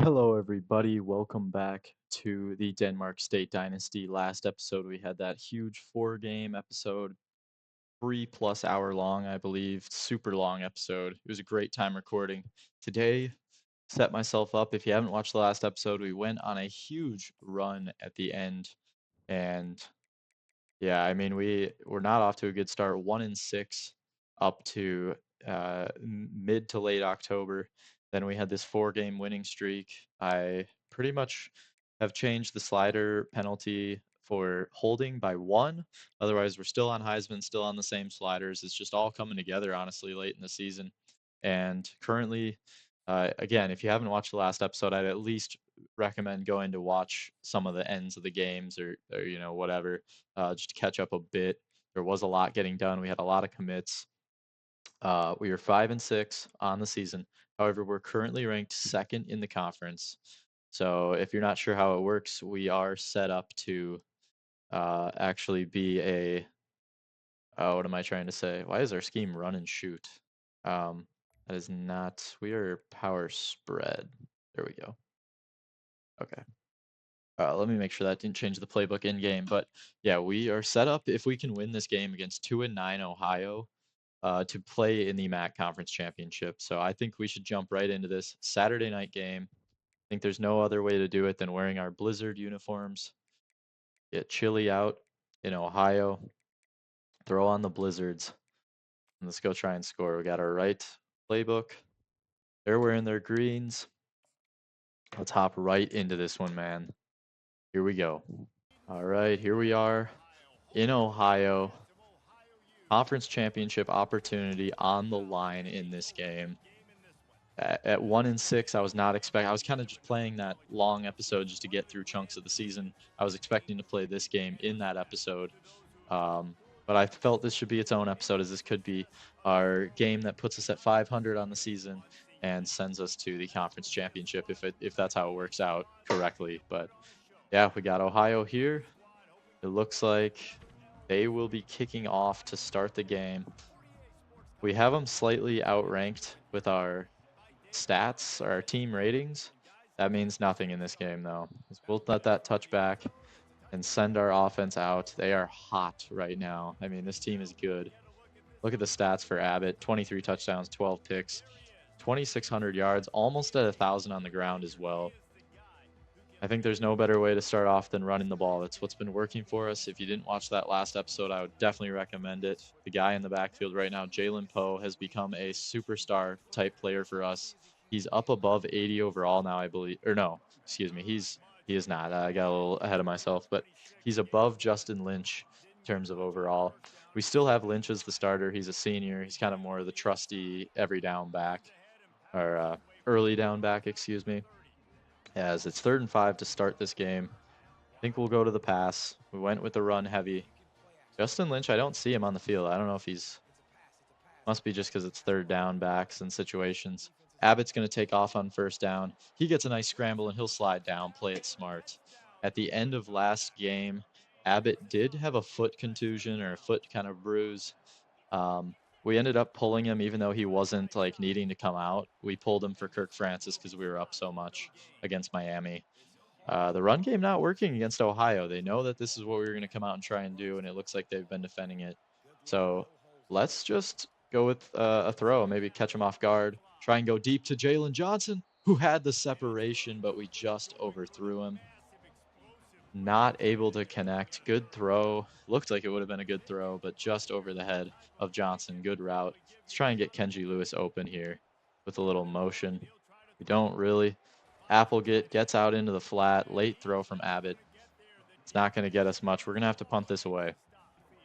Hello, everybody. Welcome back to the Denmark State Dynasty. Last episode, we had that huge four-game episode, 3+ hour long, I believe. Super long episode. It was a great time recording. Today, set myself up. If you haven't watched the last episode, we went on a huge run at the end. And yeah, I mean, we're not off to a good start. 1-6 up to mid to late October. Then we had this four-game winning streak. I pretty much have changed the slider penalty for holding by one. Otherwise, we're still on Heisman, still on the same sliders. It's just all coming together, honestly, late in the season. And currently, again, if you haven't watched the last episode, I'd at least recommend going to watch some of the ends of the games or whatever, just to catch up a bit. There was a lot getting done. We had a lot of commits. We are 5-6 on the season. However, we're currently ranked second in the conference. So if you're not sure how it works, we are set up to actually be a. What am I trying to say? Why is our scheme run and shoot? That is not. We are power spread. There we go. Okay. Let me make sure that didn't change the playbook in game. But yeah, we are set up if we can win this game against 2-9 Ohio to play in the MAC Conference Championship. So I think we should jump right into this Saturday night game. I think there's no other way to do it than wearing our Blizzard uniforms. Get chilly out in Ohio. Throw on the Blizzards. And let's go try and score. We got our right playbook. They're wearing their greens. Let's hop right into this one, man. Here we go. All right, here we are in Ohio. Conference championship opportunity on the line in this game. At 1-6, I was not expecting. I was kind of just playing that long episode just to get through chunks of the season. I was expecting to play this game in that episode, but I felt this should be its own episode, as this could be our game that puts us at 500 on the season and sends us to the conference championship if that's how it works out correctly. But yeah, we got Ohio here. It looks like they will be kicking off to start the game. We have them slightly outranked with our stats or our team ratings. That means nothing in this game, though. We'll let that touch back and send our offense out. They are hot right now. I mean, this team is good. Look at the stats for Abbott: 23 touchdowns, 12 picks, 2,600 yards, almost at 1,000 on the ground as well. I think there's no better way to start off than running the ball. That's what's been working for us. If you didn't watch that last episode, I would definitely recommend it. The guy in the backfield right now, Jalen Poe, has become a superstar type player for us. He's up above 80 overall now, I believe. Or no, excuse me. He is not. I got a little ahead of myself, but he's above Justin Lynch in terms of overall. We still have Lynch as the starter. He's a senior. He's kind of more of the trusty every down back, or early down back, excuse me, as it's 3rd and 5 to start this game. I think we'll go to the pass. We went with the run heavy. Justin Lynch, I don't see him on the field. I don't know if he's, must be just because it's 3rd down backs and situations. Abbott's going to take off on 1st down. He gets a nice scramble and he'll slide down, play it smart. At the end of last game, Abbott did have a foot contusion or a foot kind of bruise. We ended up pulling him even though he wasn't like needing to come out. We pulled him for Kirk Francis because we were up so much against Miami. The run game not working against Ohio. They know that this is what we were going to come out and try and do, and it looks like they've been defending it. So let's just go with a throw, maybe catch him off guard, try and go deep to Jalen Johnson, who had the separation, but we just overthrew him. Not able to connect. Good throw. Looked like it would have been a good throw, but just over the head of Johnson. Good route. Let's try and get Kenji Lewis open here with a little motion. We don't really. Applegate gets out into the flat. Late throw from Abbott. It's not going to get us much. We're going to have to punt this away.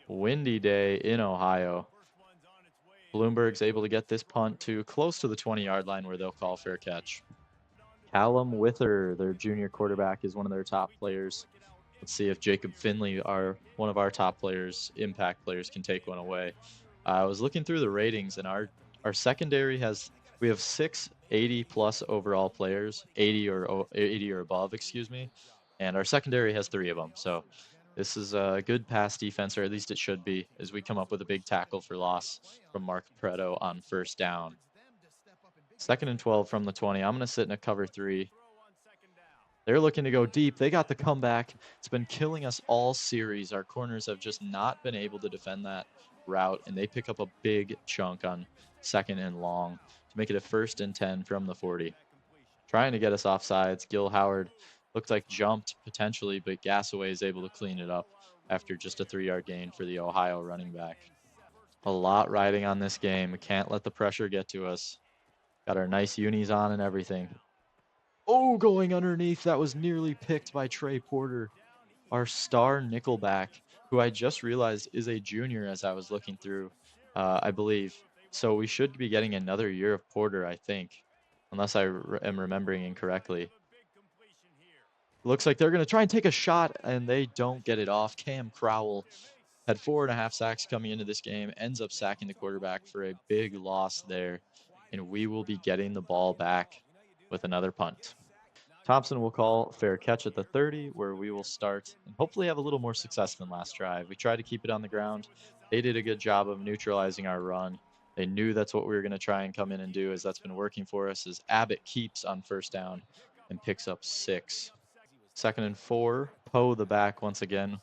Windy day in Ohio. Bloomberg's able to get this punt to close to the 20-yard line where they'll call fair catch. Callum Wither, their junior quarterback, is one of their top players. Let's see if Jacob Finley, one of our top players, impact players, can take one away. I was looking through the ratings, and our secondary we have 6 80+ overall players, 80 or above, excuse me, and our secondary has 3 of them. So this is a good pass defense, or at least it should be, as we come up with a big tackle for loss from Mark Preto on 1st down. 2nd and 12 from the 20. I'm going to sit in a cover 3. They're looking to go deep. They got the comeback. It's been killing us all series. Our corners have just not been able to defend that route, and they pick up a big chunk on 2nd and long to make it a 1st and 10 from the 40. Trying to get us offsides. Gil Howard looked like jumped potentially, but Gasaway is able to clean it up after just a 3-yard gain for the Ohio running back. A lot riding on this game. We can't let the pressure get to us. Got our nice unis on and everything. Oh, going underneath. That was nearly picked by Trey Porter, our star nickelback, who I just realized is a junior as I was looking through, I believe. So we should be getting another year of Porter, I think, unless I am remembering incorrectly. Looks like they're going to try and take a shot, and they don't get it off. Cam Crowell had 4.5 sacks coming into this game, ends up sacking the quarterback for a big loss there, and we will be getting the ball back with another punt. Thompson will call fair catch at the 30, where we will start and hopefully have a little more success than last drive. We tried to keep it on the ground. They did a good job of neutralizing our run. They knew that's what we were going to try and come in and do, as that's been working for us, as Abbott keeps on 1st down and picks up 6. 2nd and 4, Poe the back once again.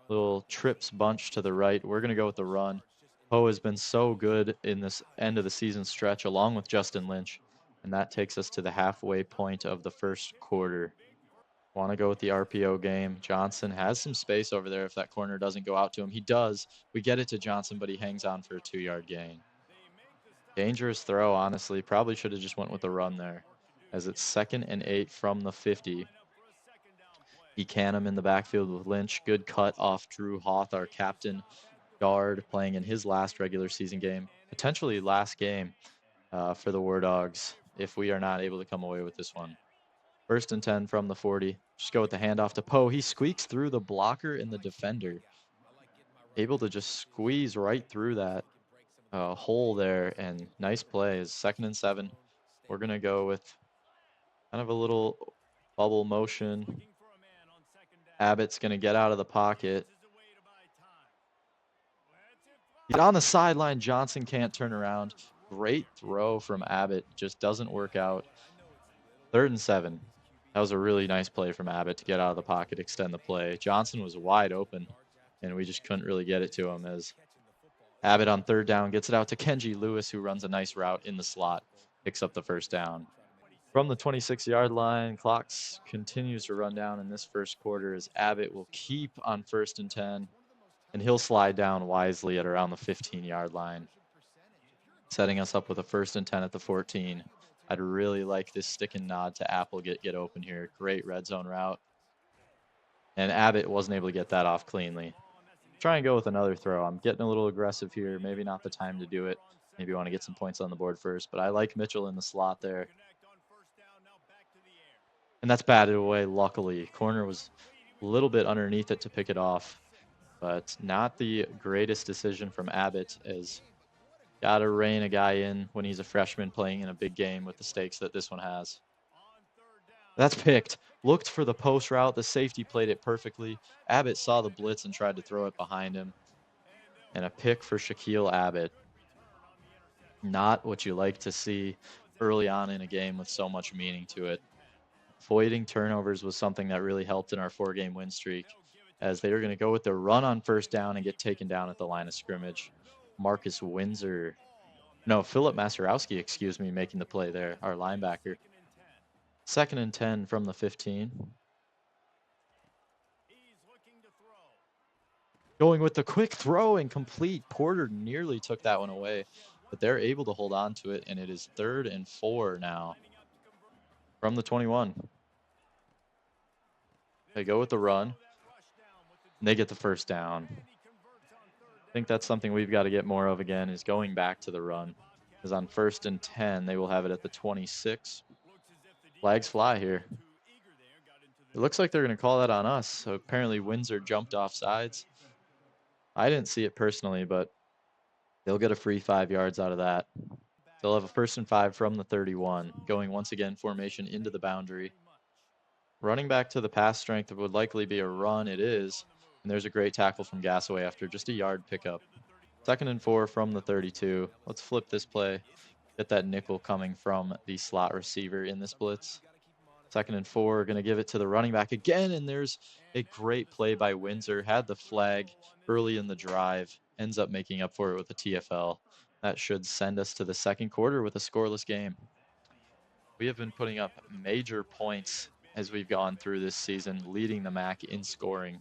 Little trips bunch to the right. We're going to go with the run. Poe has been so good in this end of the season stretch, along with Justin Lynch, and that takes us to the halfway point of the 1st quarter. Want to go with the RPO game. Johnson has some space over there if that corner doesn't go out to him. He does. We get it to Johnson, but he hangs on for a 2-yard gain. Dangerous throw, honestly. Probably should have just went with the run there, as it's 2nd and 8 from the 50. Ecanham in the backfield with Lynch. Good cut off Drew Hoth, our captain guard, playing in his last regular season game. Potentially last game for the War Dogs if we are not able to come away with this one. 1st and 10 from the 40. Just go with the handoff to Poe. He squeaks through the blocker and the defender. Able to just squeeze right through that hole there, and nice play. Is 2nd and 7. We're going to go with kind of a little bubble motion. Abbott's going to get out of the pocket. He's on the sideline. Johnson can't turn around. Great throw from Abbott. Just doesn't work out. 3rd and 7. That was a really nice play from Abbott to get out of the pocket, extend the play. Johnson was wide open, and we just couldn't really get it to him, as Abbott on 3rd down gets it out to Kenji Lewis, who runs a nice route in the slot, picks up the 1st down. From the 26-yard line, clocks continues to run down in this 1st quarter, as Abbott will keep on 1st and 10, and he'll slide down wisely at around the 15-yard line, setting us up with a 1st and 10 at the 14. I'd really like this stick and nod to Applegate get open here. Great red zone route. And Abbott wasn't able to get that off cleanly. Try and go with another throw. I'm getting a little aggressive here. Maybe not the time to do it. Maybe want to get some points on the board first. But I like Mitchell in the slot there. And that's batted away, luckily. Corner was a little bit underneath it to pick it off. But not the greatest decision from Abbott, as got to rein a guy in when he's a freshman playing in a big game with the stakes that this one has. That's picked. Looked for the post route. The safety played it perfectly. Abbott saw the blitz and tried to throw it behind him. And a pick for Shaquille Abbott. Not what you like to see early on in a game with so much meaning to it. Avoiding turnovers was something that really helped in our 4-game win streak, as they were going to go with the run on 1st down and get taken down at the line of scrimmage. Philip Maserowski, excuse me, making the play there, our linebacker. 2nd and 10 from the 15. Going with the quick throw and complete. Porter nearly took that one away, but they're able to hold on to it, and it is 3rd and 4 now from the 21. They go with the run, and they get the 1st down. I think that's something we've got to get more of again, is going back to the run. Because on 1st and 10, they will have it at the 26. Flags fly here. It looks like they're going to call that on us. So apparently Windsor jumped off sides. I didn't see it personally, but they'll get a free 5 yards out of that. They'll have a 1st and 5 from the 31, going once again formation into the boundary. Running back to the pass strength, it would likely be a run. It is. And there's a great tackle from Gasaway after just a yard pickup. 2nd and 4 from the 32. Let's flip this play. Get that nickel coming from the slot receiver in this blitz. 2nd and 4, going to give it to the running back again, and there's a great play by Windsor. Had the flag early in the drive, ends up making up for it with a TFL. That should send us to the second quarter with a scoreless game. We have been putting up major points as we've gone through this season, leading the MAC in scoring.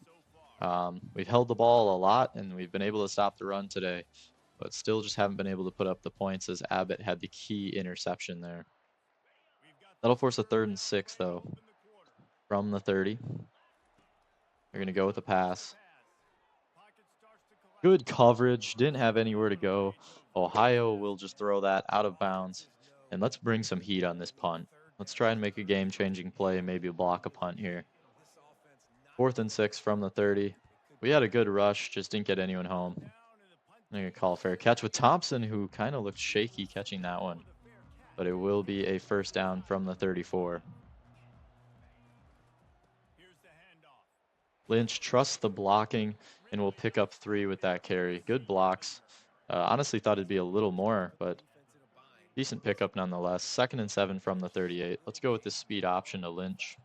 We've held the ball a lot, and we've been able to stop the run today, but still just haven't been able to put up the points as Abbott had the key interception there. That'll force a 3rd and 6, though, from the 30. They're going to go with a pass. Good coverage. Didn't have anywhere to go. Ohio will just throw that out of bounds. And let's bring some heat on this punt. Let's try and make a game-changing play and maybe block a punt here. 4th and 6 from the 30. We had a good rush, just didn't get anyone home. I'm going to call fair catch with Thompson, who kind of looked shaky catching that one. But it will be a 1st down from the 34. Lynch trusts the blocking and will pick up 3 with that carry. Good blocks. Honestly thought it'd be a little more, but decent pickup nonetheless. 2nd and 7 from the 38. Let's go with the speed option to Lynch.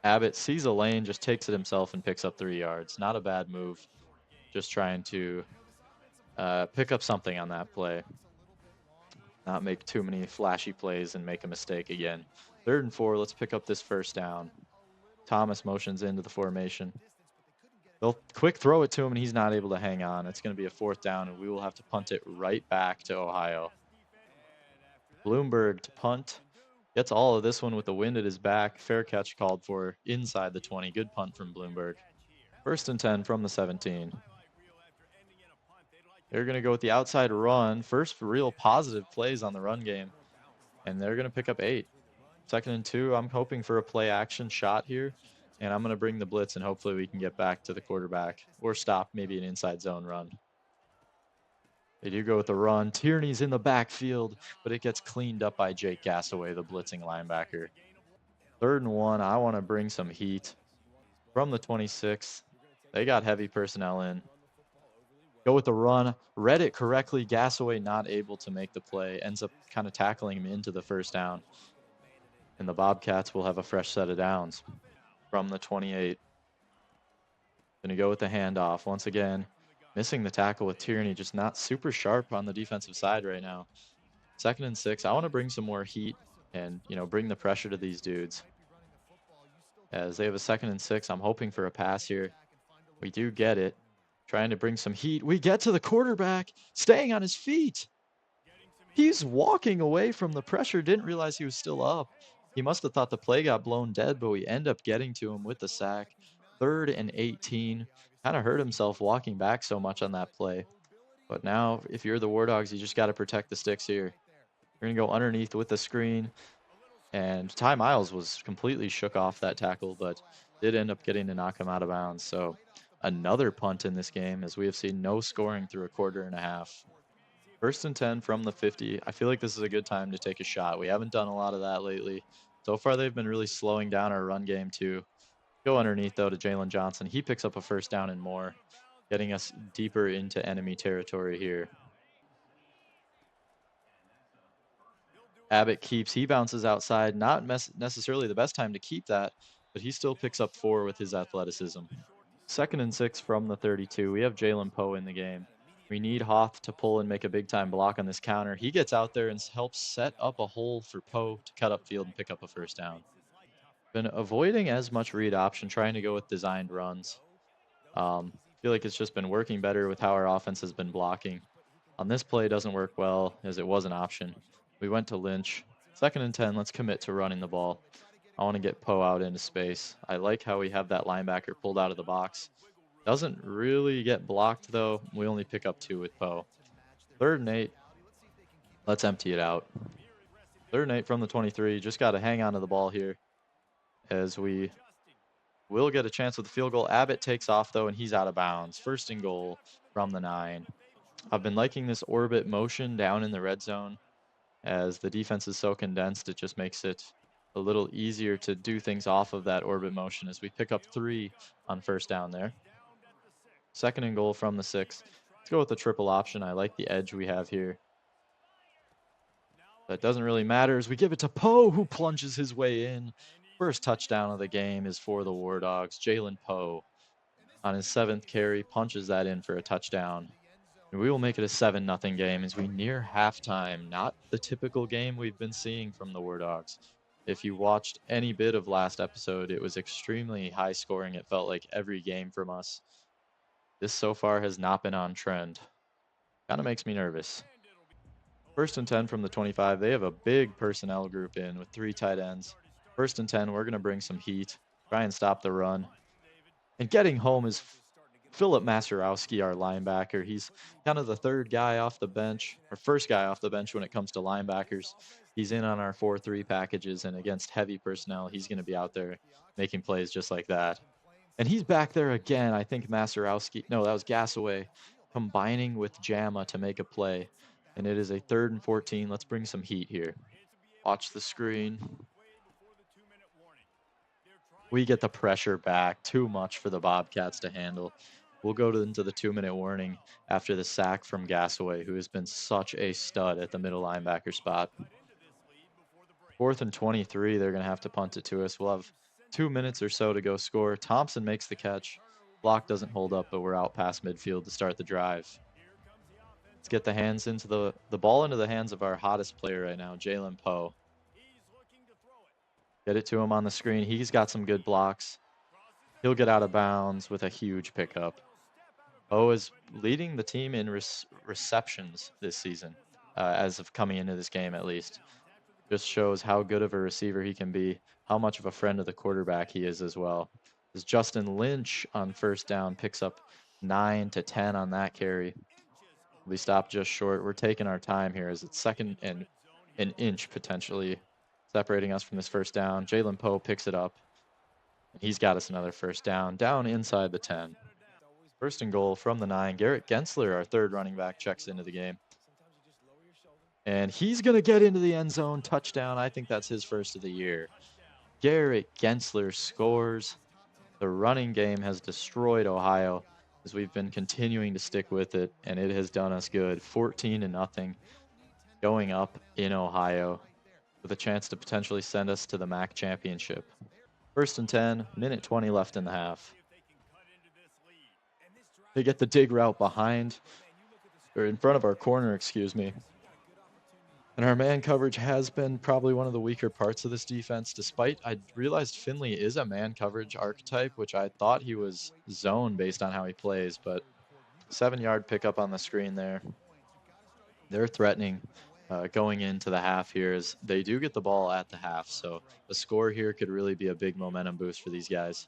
Abbott sees a lane, just takes it himself and picks up 3 yards. Not a bad move. Just trying to pick up something on that play. Not make too many flashy plays and make a mistake again. 3rd and 4. Let's pick up this 1st down. Thomas motions into the formation. They'll quick throw it to him, and he's not able to hang on. It's going to be a 4th down, and we will have to punt it right back to Ohio. Bloomberg to punt. Gets all of this one with the wind at his back. Fair catch called for inside the 20. Good punt from Bloomberg. 1st and 10 from the 17. They're going to go with the outside run. First real positive plays on the run game, and they're going to pick up 8. 2nd and 2, I'm hoping for a play action shot here, and I'm going to bring the blitz, and hopefully we can get back to the quarterback or stop maybe an inside zone run. They do go with the run. Tierney's in the backfield, but it gets cleaned up by Jake Gassaway, the blitzing linebacker. 3rd and 1, I want to bring some heat from the 26. They got heavy personnel in. Go with the run. Read it correctly. Gassaway not able to make the play. Ends up kind of tackling him into the 1st down. And the Bobcats will have a fresh set of downs from the 28. Going to go with the handoff once again. Missing the tackle with Tierney, just not super sharp on the defensive side right now. 2nd and 6. I want to bring some more heat and, bring the pressure to these dudes. As they have a 2nd and 6, I'm hoping for a pass here. We do get it. Trying to bring some heat. We get to the quarterback, staying on his feet. He's walking away from the pressure. Didn't realize he was still up. He must have thought the play got blown dead, but we end up getting to him with the sack. 3rd and 18. Kind of hurt himself walking back so much on that play. But now, if you're the War Dogs, you just got to protect the sticks here. We're going to go underneath with the screen. And Ty Miles was completely shook off that tackle, but did end up getting to knock him out of bounds. So another punt in this game, as we have seen no scoring through a quarter and a half. 1st and 10 from the 50. I feel like this is a good time to take a shot. We haven't done a lot of that lately. So far, they've been really slowing down our run game, too. Go underneath, though, to Jalen Johnson. He picks up a 1st down and more, getting us deeper into enemy territory here. Abbott keeps. He bounces outside. Not necessarily the best time to keep that, but he still picks up 4 with his athleticism. 2nd and 6 from the 32. We have Jalen Poe in the game. We need Hoff to pull and make a big-time block on this counter. He gets out there and helps set up a hole for Poe to cut upfield and pick up a 1st down. Been avoiding as much read option, trying to go with designed runs. Feel like it's just been working better with how our offense has been blocking. On this play, it doesn't work well, as it was an option. We went to Lynch. 2nd and 10, let's commit to running the ball. I want to get Poe out into space. I like how we have that linebacker pulled out of the box. Doesn't really get blocked, though. We only pick up 2 with Poe. 3rd and 8. Let's empty it out. 3rd and 8 from the 23. Just got to hang on to the ball here, as we will get a chance with the field goal. Abbott takes off, though, and he's out of bounds. 1st and goal from the 9. I've been liking this orbit motion down in the red zone. As the defense is so condensed, it just makes it a little easier to do things off of that orbit motion, as we pick up 3 on 1st down there. 2nd and goal from the 6. Let's go with the triple option. I like the edge we have here. That doesn't really matter as we give it to Poe, who plunges his way in. First touchdown of the game is for the War Dogs. Jalen Poe on his 7th carry punches that in for a touchdown. And we will make it a 7-0 game as we near halftime. Not the typical game we've been seeing from the War Dogs. If you watched any bit of last episode, it was extremely high scoring. It felt like every game from us. This so far has not been on trend. Kind of makes me nervous. 1st and 10 from the 25. They have a big personnel group in with 3 tight ends. 1st and 10, we're going to bring some heat, try and stop the run. And getting home is Philip Masurowski, our linebacker. He's kind of the 3rd guy off the bench, or 1st guy off the bench when it comes to linebackers. He's in on our 4-3 packages, and against heavy personnel, he's going to be out there making plays just like that. And he's back there again. I think Masurowski, no, that was Gassaway, combining with Jama to make a play. And it is a 3rd and 14. Let's bring some heat here. Watch the screen. We get the pressure back. Too much for the Bobcats to handle. We'll go into the 2-minute warning after the sack from Gassaway, who has been such a stud at the middle linebacker spot. 4th and 23, they're going to have to punt it to us. We'll have 2 minutes or so to go score. Thompson makes the catch. Block doesn't hold up, but we're out past midfield to start the drive. Let's get the ball into the hands of our hottest player right now, Jalen Poe. Get it to him on the screen. He's got some good blocks. He'll get out of bounds with a huge pickup. Poe is leading the team in receptions this season, as of coming into this game at least. Just shows how good of a receiver he can be, how much of a friend of the quarterback he is as well. As Justin Lynch on 1st down picks up 9 to 10 on that carry. We stopped just short. We're taking our time here as it's 2nd and an inch potentially separating us from this 1st down. Jalen Poe picks it up. He's got us another 1st down inside the 10. 1st and goal from the 9. Garrett Gensler, our 3rd running back, checks into the game. And he's going to get into the end zone. Touchdown. I think that's his 1st of the year. Garrett Gensler scores. The running game has destroyed Ohio as we've been continuing to stick with it, and it has done us good. 14-0 going up in Ohio with a chance to potentially send us to the MAC championship. 1st and 10, minute 20 left in the half. They get the dig route behind, or in front of our corner, excuse me. And our man coverage has been probably one of the weaker parts of this defense, despite I realized Finley is a man coverage archetype, which I thought he was zone based on how he plays, but 7-yard pickup on the screen there. They're threatening going into the half here as they do get the ball at the half, so the score here could really be a big momentum boost for these guys.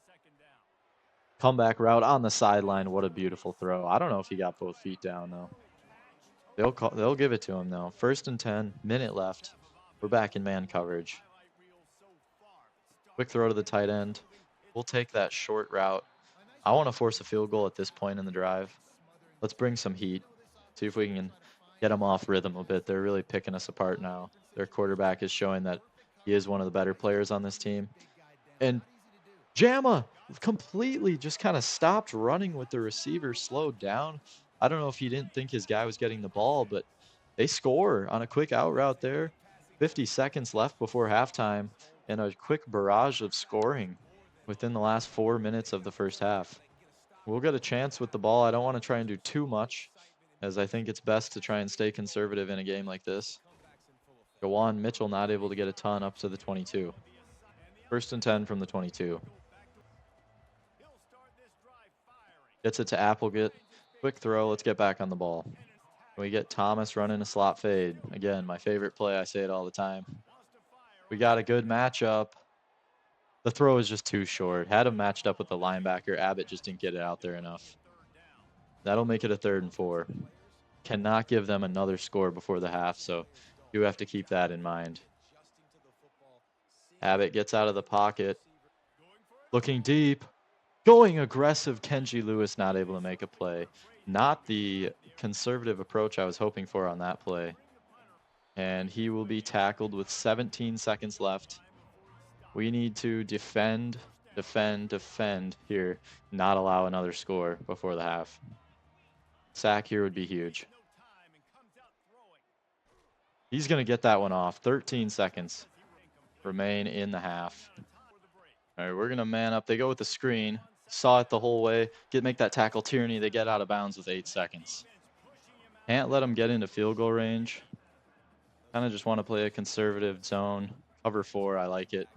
Comeback route on the sideline. What a beautiful throw. I don't know if he got both feet down, though. They'll give it to him, though. 1st and 10, minute left. We're back in man coverage. Quick throw to the tight end. We'll take that short route. I want to force a field goal at this point in the drive. Let's bring some heat. See if we can get them off rhythm a bit. They're really picking us apart now. Their quarterback is showing that he is one of the better players on this team. And Jama completely just kind of stopped running with the receiver, slowed down. I don't know if he didn't think his guy was getting the ball, but they score on a quick out route there. 50 seconds left before halftime and a quick barrage of scoring within the last 4 minutes of the 1st half. We'll get a chance with the ball. I don't want to try and do too much, as I think it's best to try and stay conservative in a game like this. Jawan Mitchell not able to get a ton up to the 22. 1st and 10 from the 22. Gets it to Applegate. Quick throw. Let's get back on the ball. We get Thomas running a slot fade. Again, my favorite play. I say it all the time. We got a good matchup. The throw is just too short. Had him matched up with the linebacker. Abbott just didn't get it out there enough. That'll make it a 3rd and 4. Cannot give them another score before the half, so you have to keep that in mind. Abbott gets out of the pocket. Looking deep. Going aggressive. Kenji Lewis not able to make a play. Not the conservative approach I was hoping for on that play. And he will be tackled with 17 seconds left. We need to defend here. Not allow another score before the half. Sack here would be huge. He's going to get that one off. 13 seconds remain in the half. All right, we're going to man up. They go with the screen. Saw it the whole way. Make that tackle. Tierney, they get out of bounds with 8 seconds. Can't let them get into field goal range. Kind of just want to play a conservative zone. Cover 4, I like it.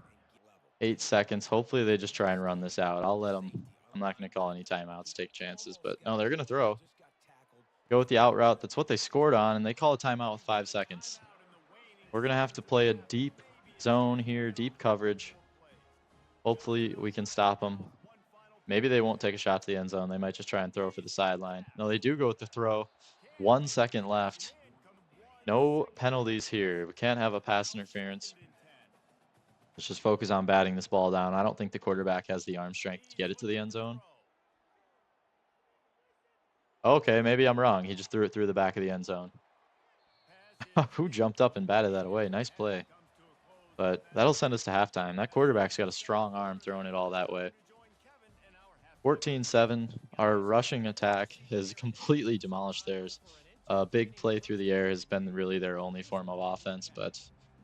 8 seconds. Hopefully they just try and run this out. I'll let them. I'm not going to call any timeouts, take chances. But no, they're going to throw. Go with the out route. That's what they scored on, and they call a timeout with 5 seconds. We're going to have to play a deep zone here, deep coverage. Hopefully we can stop them. Maybe they won't take a shot to the end zone. They might just try and throw for the sideline. No, they do go with the throw. 1 second left. No penalties here. We can't have a pass interference. Let's just focus on batting this ball down. I don't think the quarterback has the arm strength to get it to the end zone. Okay, maybe I'm wrong. He just threw it through the back of the end zone. Who jumped up and batted that away? Nice play. But that'll send us to halftime. That quarterback's got a strong arm throwing it all that way. 14-7. Our rushing attack has completely demolished theirs. A big play through the air has been really their only form of offense, but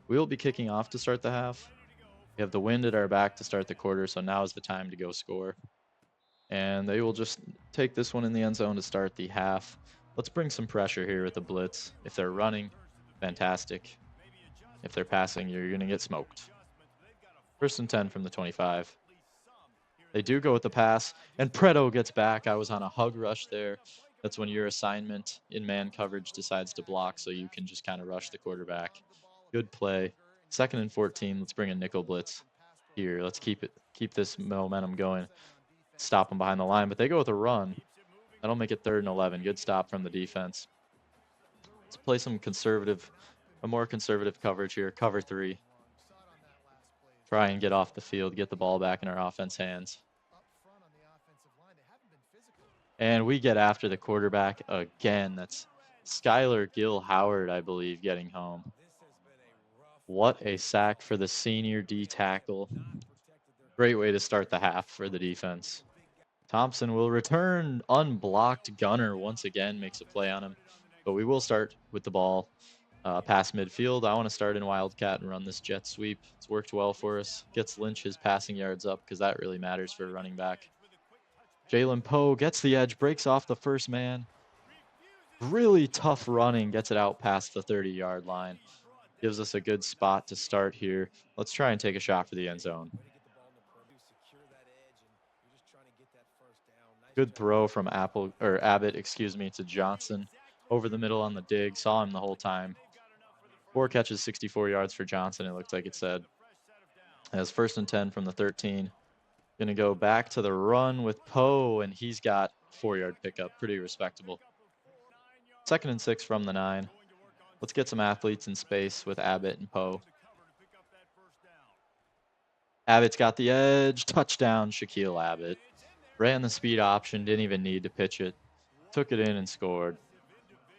we will be kicking off to start the half. We have the wind at our back to start the quarter, so now is the time to go score. And they will just take this one in the end zone to start the half. Let's bring some pressure here with the blitz. If they're running, fantastic. If they're passing, you're going to get smoked. 1st and 10 from the 25. They do go with the pass, and Preto gets back. I was on a hug rush there. That's when your assignment in man coverage decides to block, so you can just kind of rush the quarterback. Good play. 2nd and 14. Let's bring a nickel blitz here. Let's keep this momentum going. Stop them behind the line, but they go with a run. That'll make it 3rd and 11. Good stop from the defense. Let's play a more conservative coverage here. Cover 3. Try and get off the field, get the ball back in our offense hands. And we get after the quarterback again. That's Skylar Gill Howard, I believe, getting home. What a sack for the senior D tackle. Great way to start the half for the defense. Thompson will return. Unblocked. Gunner once again makes a play on him. But we will start with the ball past midfield. I want to start in Wildcat and run this jet sweep. It's worked well for us. Gets Lynch his passing yards up because that really matters for a running back. Jalen Poe gets the edge, breaks off the first man. Really tough running, gets it out past the 30-yard line. Gives us a good spot to start here. Let's try and take a shot for the end zone. Good throw from Abbott, to Johnson. Over the middle on the dig. Saw him the whole time. 4 catches, 64 yards for Johnson, it looked like it said. As 1st and 10 from the 13. Going to go back to the run with Poe, and he's got 4-yard pickup. Pretty respectable. 2nd and 6 from the 9. Let's get some athletes in space with Abbott and Poe. Abbott's got the edge. Touchdown, Shaquille Abbott. Ran the speed option, didn't even need to pitch it. Took it in and scored.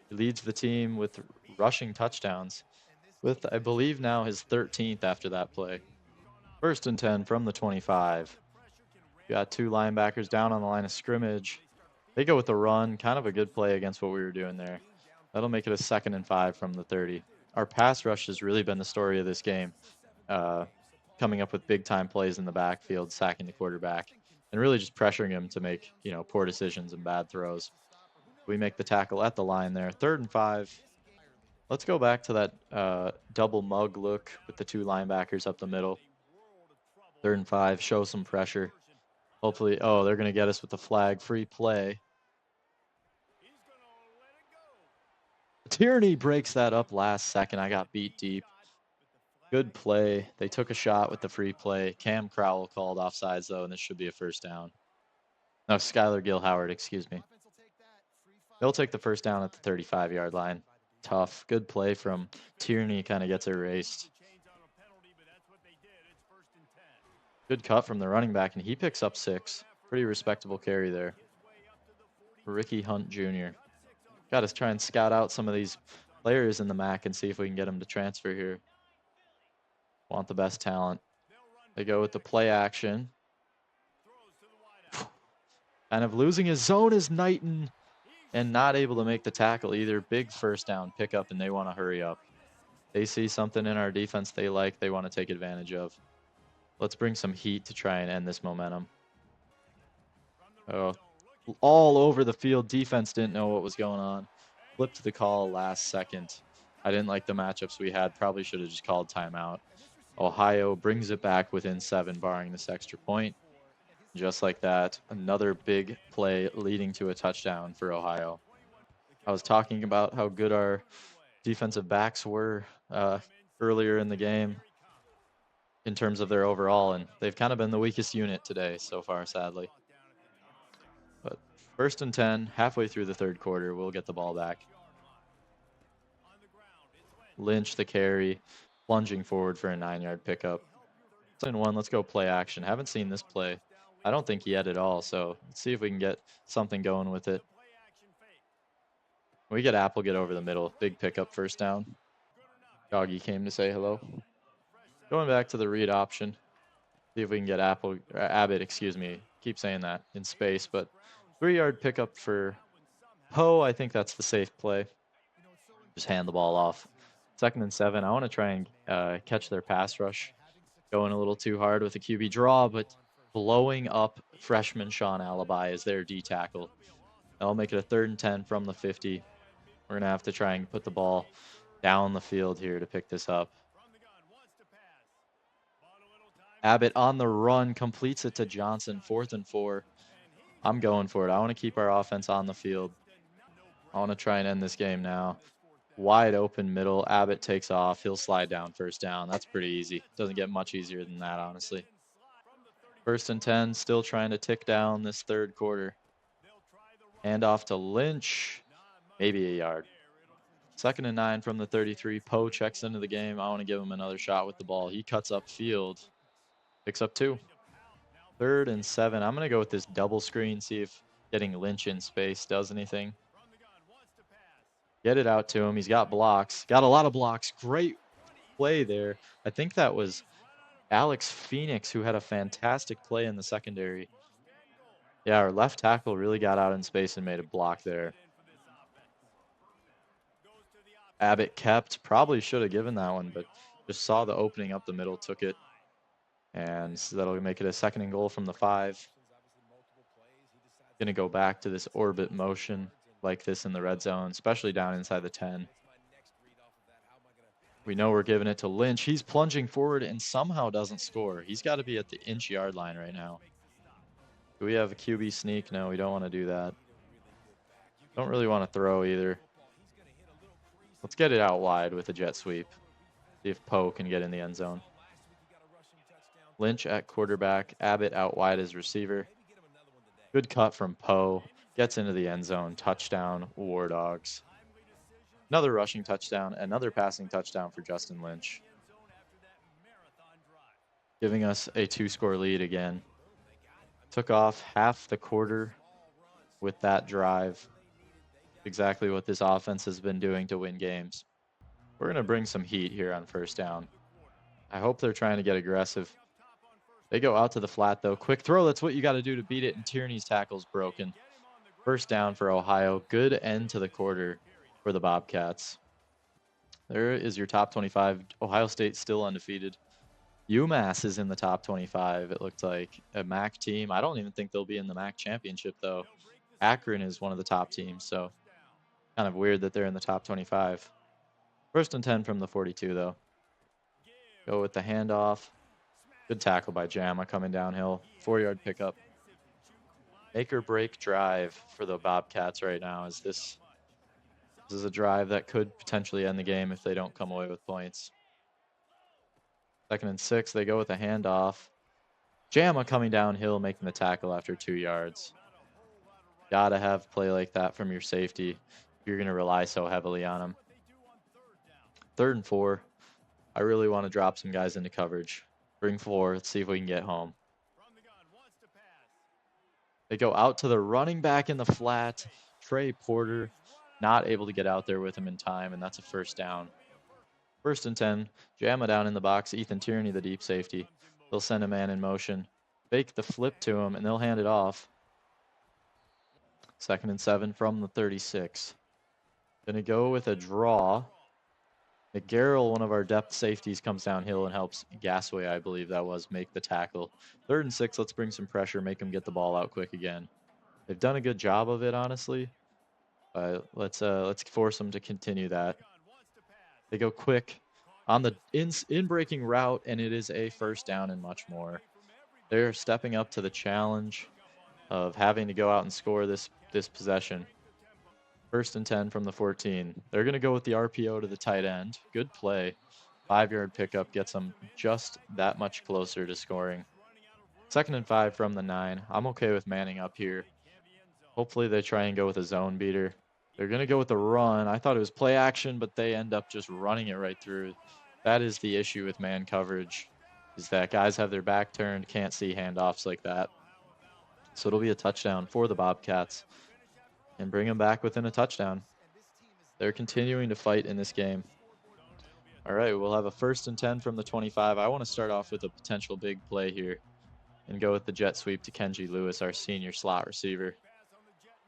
He leads the team with rushing touchdowns with, I believe, now his 13th after that play. 1st and 10 from the 25. Got 2 linebackers down on the line of scrimmage. They go with the run. Kind of a good play against what we were doing there. That'll make it a 2nd and 5 from the 30. Our pass rush has really been the story of this game. Coming up with big-time plays in the backfield, sacking the quarterback, and really just pressuring him to make, poor decisions and bad throws. We make the tackle at the line there. 3rd and 5. Let's go back to that double mug look with the 2 linebackers up the middle. 3rd and 5. Show some pressure. Hopefully, they're going to get us with the flag. Free play. Tierney breaks that up last second. I got beat deep. Good play. They took a shot with the free play. Cam Crowell called offsides, though, and this should be a 1st down. No, Skylar Gill Howard, excuse me. They'll take the 1st down at the 35-yard line. Tough. Good play from Tierney. Kind of gets erased. Good cut from the running back, and he picks up 6. Pretty respectable carry there. Ricky Hunt Jr. Got to try and scout out some of these players in the MAC and see if we can get them to transfer here. Want the best talent. They go with the play action. Kind of losing his zone is Knighton and not able to make the tackle either. Big 1st down pickup, and they want to hurry up. They see something in our defense they like, they want to take advantage of. Let's bring some heat to try and end this momentum. Oh, all over the field. Defense didn't know what was going on. Flipped the call last second. I didn't like the matchups we had. Probably should have just called timeout. Ohio brings it back within 7, barring this extra point. Just like that, another big play leading to a touchdown for Ohio. I was talking about how good our defensive backs were earlier in the game in terms of their overall, and they've kind of been the weakest unit today so far, sadly. But 1st and 10, halfway through the 3rd quarter, we'll get the ball back. Lynch the carry, plunging forward for a 9-yard pickup. 2nd and 1, let's go play action. Haven't seen this play. I don't think yet at all, so let's see if we can get something going with it. We get Applegate over the middle. Big pickup, 1st down. Doggy came to say hello. Going back to the read option. See if we can get Abbott, excuse me. Keep saying that in space, but 3-yard pickup for Poe. I think that's the safe play. Just hand the ball off. 2nd and 7. I want to try and catch their pass rush. Going a little too hard with a QB draw, but blowing up freshman Sean Alibi as their D tackle. That'll make it a 3rd and 10 from the 50. We're going to have to try and put the ball down the field here to pick this up. Abbott on the run, completes it to Johnson, 4th and 4. I'm going for it. I want to keep our offense on the field. I want to try and end this game now. Wide open middle. Abbott takes off. He'll slide down 1st down. That's pretty easy. Doesn't get much easier than that, honestly. 1st and 10, still trying to tick down this 3rd quarter. Hand off to Lynch. Maybe a yard. 2nd and 9 from the 33. Poe checks into the game. I want to give him another shot with the ball. He cuts up field. Picks up 2. 3rd and 7. I'm going to go with this double screen, see if getting Lynch in space does anything. Get it out to him. He's got blocks. Got a lot of blocks. Great play there. I think that was Alex Phoenix who had a fantastic play in the secondary. Yeah, our left tackle really got out in space and made a block there. Abbott kept. Probably should have given that one, but just saw the opening up the middle, took it. And so that'll make it a 2nd and goal from the 5. Going to go back to this orbit motion like this in the red zone, especially down inside the 10. We know we're giving it to Lynch. He's plunging forward and somehow doesn't score. He's got to be at the inch-yard line right now. Do we have a QB sneak? No, we don't want to do that. Don't really want to throw either. Let's get it out wide with a jet sweep. See if Poe can get in the end zone. Lynch at quarterback. Abbott out wide as receiver. Good cut from Poe. Gets into the end zone. Touchdown, War Dogs. Another rushing touchdown. Another passing touchdown for Justin Lynch. Giving us a 2-score lead again. Took off half the quarter with that drive. Exactly what this offense has been doing to win games. We're going to bring some heat here on 1st down. I hope they're trying to get aggressive. They go out to the flat, though. Quick throw. That's what you got to do to beat it, and Tierney's tackle's broken. 1st down for Ohio. Good end to the quarter for the Bobcats. There is your top 25. Ohio State still undefeated. UMass is in the top 25. It looked like a MAC team. I don't even think they'll be in the MAC championship, though. Akron is one of the top teams, so kind of weird that they're in the top 25. 1st and 10 from the 42, though. Go with the handoff. Good tackle by Jama coming downhill. 4-yard pickup. Make or break drive for the Bobcats right now. This is a drive that could potentially end the game if they don't come away with points. 2nd and 6. They go with a handoff. Jama coming downhill, making the tackle after 2 yards. Gotta have play like that from your safety if you're going to rely so heavily on them. 3rd and 4. I really want to drop some guys into coverage. Bring 4. Let's see if we can get home. They go out to the running back in the flat. Trey Porter not able to get out there with him in time, and that's a 1st down. 1st and 10. Jama down in the box. Ethan Tierney, the deep safety. They'll send a man in motion. Fake the flip to him, and they'll hand it off. 2nd and 7 from the 36. Going to go with a draw. McGarrell, one of our depth safeties, comes downhill and helps Gasway, I believe that was, make the tackle. 3rd and 6, let's bring some pressure, make them get the ball out quick again. They've done a good job of it, honestly. Let's force them to continue that. They go quick on the in-breaking route, and it is a first down and much more. They're stepping up to the challenge of having to go out and score this possession. 1st and 10 from the 14. They're going to go with the RPO to the tight end. Good play. 5-yard pickup gets them just that much closer to scoring. 2nd and 5 from the 9. I'm okay with manning up here. Hopefully they try and go with a zone beater. They're going to go with the run. I thought it was play action, but they end up just running it right through. That is the issue with man coverage, is that guys have their back turned, can't see handoffs like that. So it'll be a touchdown for the Bobcats and bring them back within a touchdown. They're continuing to fight in this game. All right, we'll have a 1st and 10 from the 25. I want to start off with a potential big play here and go with the jet sweep to Kenji Lewis, our senior slot receiver.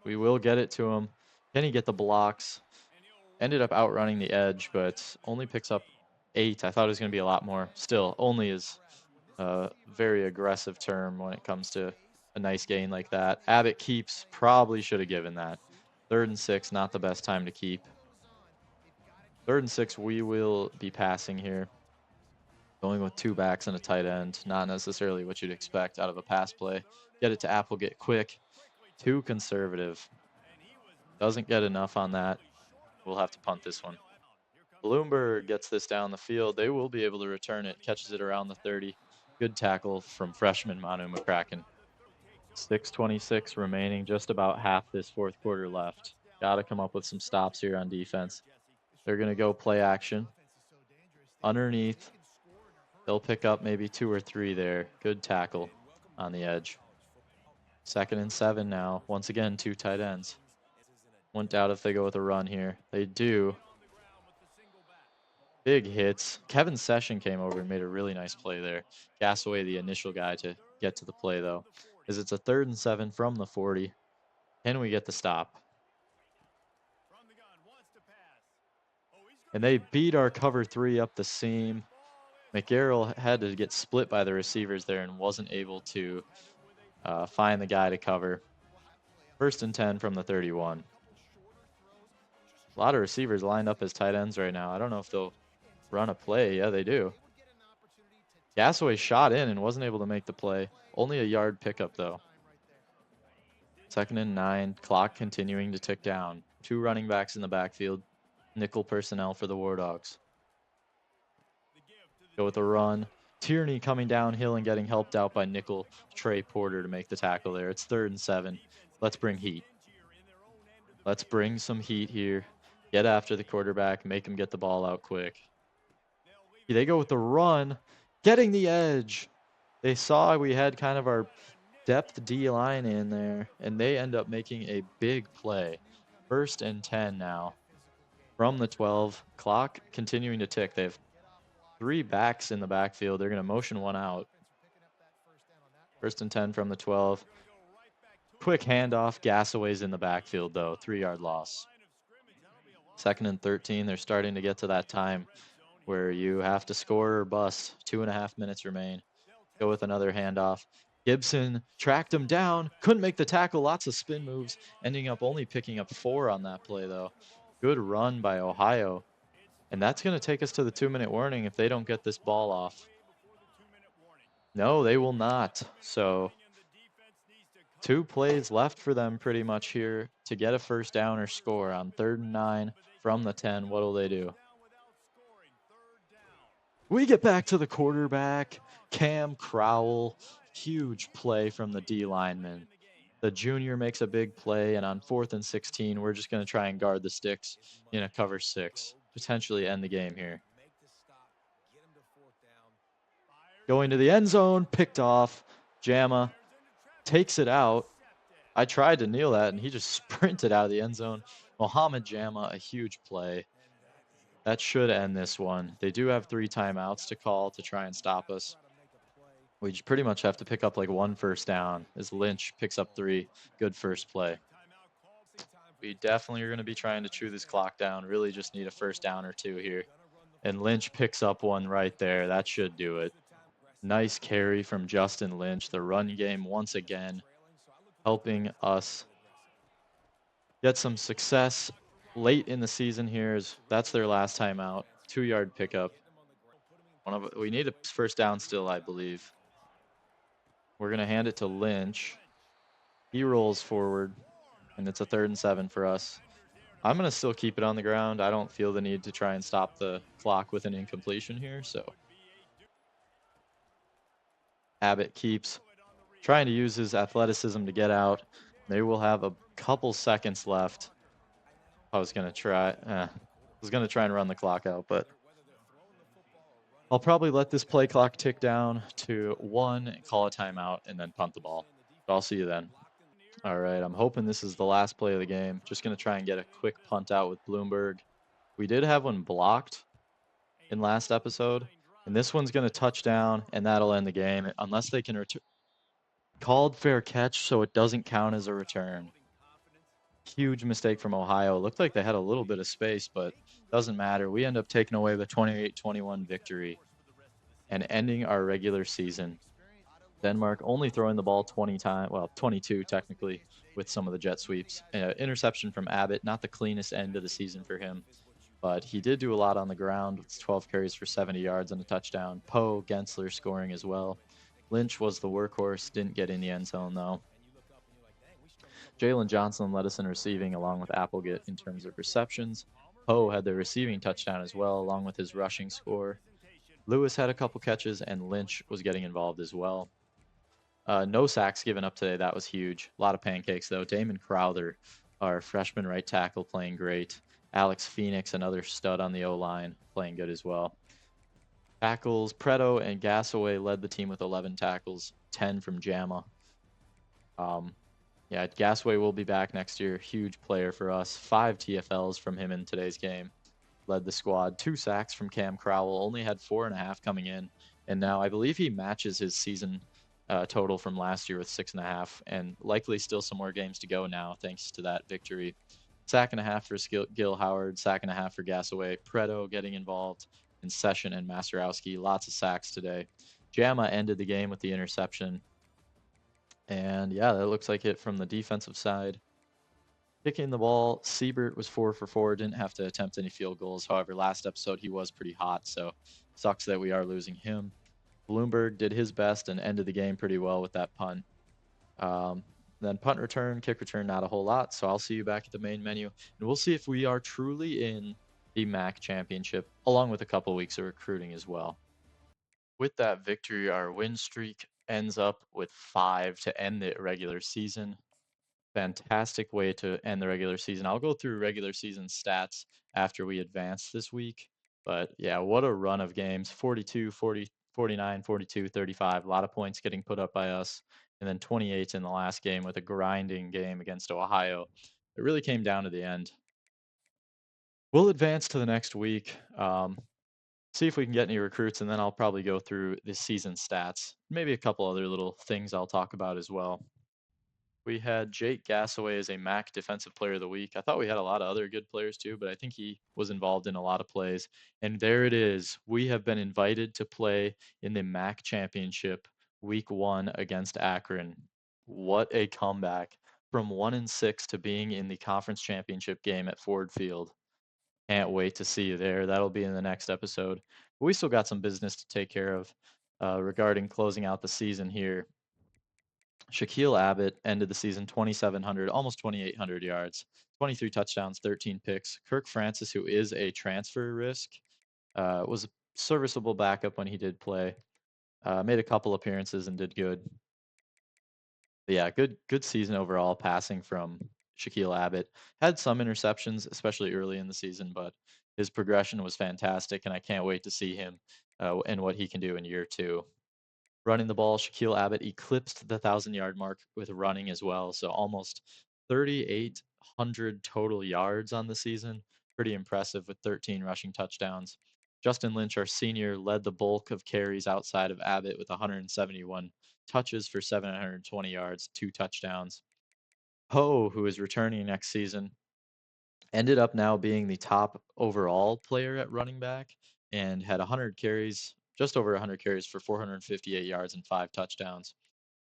We will get it to him. Can he get the blocks? Ended up outrunning the edge, but only picks up 8. I thought it was going to be a lot more. Still, only is a very aggressive term when it comes to a nice gain like that. Abbott keeps, probably should have given that. 3rd and 6, not the best time to keep. 3rd and 6, we will be passing here. Going with 2 backs and a tight end, not necessarily what you'd expect out of a pass play. Get it to Applegate quick. Too conservative. Doesn't get enough on that. We'll have to punt this one. Bloomberg gets this down the field. They will be able to return it. Catches it around the 30. Good tackle from freshman Manu McCracken. 6:26 remaining, just about half this 4th quarter left. Got to come up with some stops here on defense. They're going to go play action. Underneath, they'll pick up maybe 2 or 3 there. Good tackle on the edge. 2nd and 7 now. Once again, 2 tight ends. Won't doubt if they go with a run here. They do. Big hits. Kevin Session came over and made a really nice play there. Gasaway, the initial guy to get to the play, though, as it's a 3rd and 7 from the 40. Can we get the stop? And they beat our cover 3 up the seam. McGarrell had to get split by the receivers there and wasn't able to find the guy to cover. 1st and 10 from the 31. A lot of receivers lined up as tight ends right now. I don't know if they'll run a play. Yeah, they do. Gasaway shot in and wasn't able to make the play. Only a yard pickup, though. 2nd and 9. Clock continuing to tick down. 2 running backs in the backfield. Nickel personnel for the War Dogs. Go with a run. Tierney coming downhill and getting helped out by nickel Trey Porter to make the tackle there. It's 3rd and 7. Let's bring heat. Let's bring some heat here. Get after the quarterback. Make him get the ball out quick. They go with the run. Getting the edge. They saw we had kind of our depth D line in there, and they end up making a big play. 1st and 10 now from the 12. Clock continuing to tick. They have 3 backs in the backfield. They're going to motion 1 out. 1st and 10 from the 12. Quick handoff. Gasaway's in the backfield, though. 3-yard loss. 2nd and 13. They're starting to get to that time where you have to score or bust. 2.5 minutes remain. Go with another handoff. Gibson tracked him down. Couldn't make the tackle. Lots of spin moves. Ending up only picking up 4 on that play, though. Good run by Ohio. And that's going to take us to the 2-minute warning if they don't get this ball off. No, they will not. So 2 plays left for them pretty much here to get a first down or score on 3rd and 9 from the 10. What will they do? We get back to the quarterback, Cam Crowell. Huge play from the D lineman. The junior makes a big play, and on 4th and 16, we're just going to try and guard the sticks in a cover 6. Potentially end the game here. Going to the end zone, picked off. Jama takes it out. I tried to kneel that, and he just sprinted out of the end zone. Mohamed Jama, a huge play. That should end this one. They do have 3 timeouts to call to try and stop us. We pretty much have to pick up like 1 first down as Lynch picks up 3. Good first play. We definitely are going to be trying to chew this clock down. Really just need a first down or 2 here. And Lynch picks up one right there. That should do it. Nice carry from Justin Lynch. The run game once again helping us get some success late in the season here. That's their last time out. 2-yard pickup. We need a first down still, I believe. We're going to hand it to Lynch. He rolls forward, and it's a 3rd and 7 for us. I'm going to still keep it on the ground. I don't feel the need to try and stop the clock with an incompletion here. So Abbott keeps trying to use his athleticism to get out. They will have a couple seconds left. I was going to try and run the clock out, but I'll probably let this play clock tick down to 1 and call a timeout and then punt the ball. But I'll see you then. All right, I'm hoping this is the last play of the game. Just going to try and get a quick punt out with Bloomberg. We did have one blocked in last episode, and this one's going to touch down, and that'll end the game unless they can return. Called fair catch, so it doesn't count as a return. Huge mistake from Ohio. Looked like they had a little bit of space, but doesn't matter. We end up taking away the 28-21 victory and ending our regular season. Denmark only throwing the ball 20 times, well, 22 technically, with some of the jet sweeps. Interception from Abbott, not the cleanest end of the season for him, but he did do a lot on the ground with 12 carries for 70 yards and a touchdown. Poe, Gensler scoring as well. Lynch was the workhorse, didn't get in the end zone though. Jalen Johnson led us in receiving along with Applegate in terms of receptions. Poe had the receiving touchdown as well, along with his rushing score. Lewis had a couple catches, and Lynch was getting involved as well. No sacks given up today. That was huge. A lot of pancakes, though. Damon Crowther, our freshman right tackle, playing great. Alex Phoenix, another stud on the O-line, playing good as well. Tackles, Preto and Gasaway led the team with 11 tackles, 10 from JAMA. Yeah, Gasaway will be back next year. Huge player for us. 5 TFLs from him in today's game. Led the squad. 2 sacks from Cam Crowell. Only had 4.5 coming in. And now I believe he matches his season total from last year with 6.5. And likely still some more games to go now thanks to that victory. 1.5 for Gil Howard. 1.5 for Gasaway. Preto getting involved. And Session and Masterowski. Lots of sacks today. JAMA ended the game with the interception. And yeah, that looks like it from the defensive side. Kicking the ball, Siebert was 4 for 4, didn't have to attempt any field goals. However, last episode he was pretty hot, so sucks that we are losing him. Bloomberg did his best and ended the game pretty well with that punt. Then punt return, kick return, not a whole lot. So I'll see you back at the main menu, and we'll see if we are truly in the MAC championship, along with a couple weeks of recruiting as well. With that victory, our win streak ends up with 5 to end the regular season. Fantastic way to end the regular season. I'll go through regular season stats after we advance this week. But yeah, what a run of games. 42, 40, 49, 42, 35. A lot of points getting put up by us. And then 28 in the last game with a grinding game against Ohio. It really came down to the end. We'll advance to the next week. See if we can get any recruits, and then I'll probably go through the season stats. Maybe a couple other little things I'll talk about as well. We had Jake Gasaway as a MAC Defensive Player of the Week. I thought we had a lot of other good players too, but I think he was involved in a lot of plays. And there it is. We have been invited to play in the MAC Championship Week 1 against Akron. What a comeback from 1-6 to being in the conference championship game at Ford Field. Can't wait to see you there. That'll be in the next episode. But we still got some business to take care of regarding closing out the season here. Shaquille Abbott ended the season 2,700, almost 2,800 yards, 23 touchdowns, 13 picks. Kirk Francis, who is a transfer risk, was a serviceable backup when he did play. Made a couple appearances and did good. But yeah, good season overall passing from Shaquille Abbott. Had some interceptions, especially early in the season, but his progression was fantastic, and I can't wait to see him and what he can do in year 2. Running the ball, Shaquille Abbott eclipsed the 1,000-yard mark with running as well. So almost 3,800 total yards on the season. Pretty impressive with 13 rushing touchdowns. Justin Lynch, our senior, led the bulk of carries outside of Abbott with 171 touches for 720 yards, 2 touchdowns. Poe, who is returning next season, ended up now being the top overall player at running back. and had 100 carries, just over 100 carries for 458 yards and 5 touchdowns.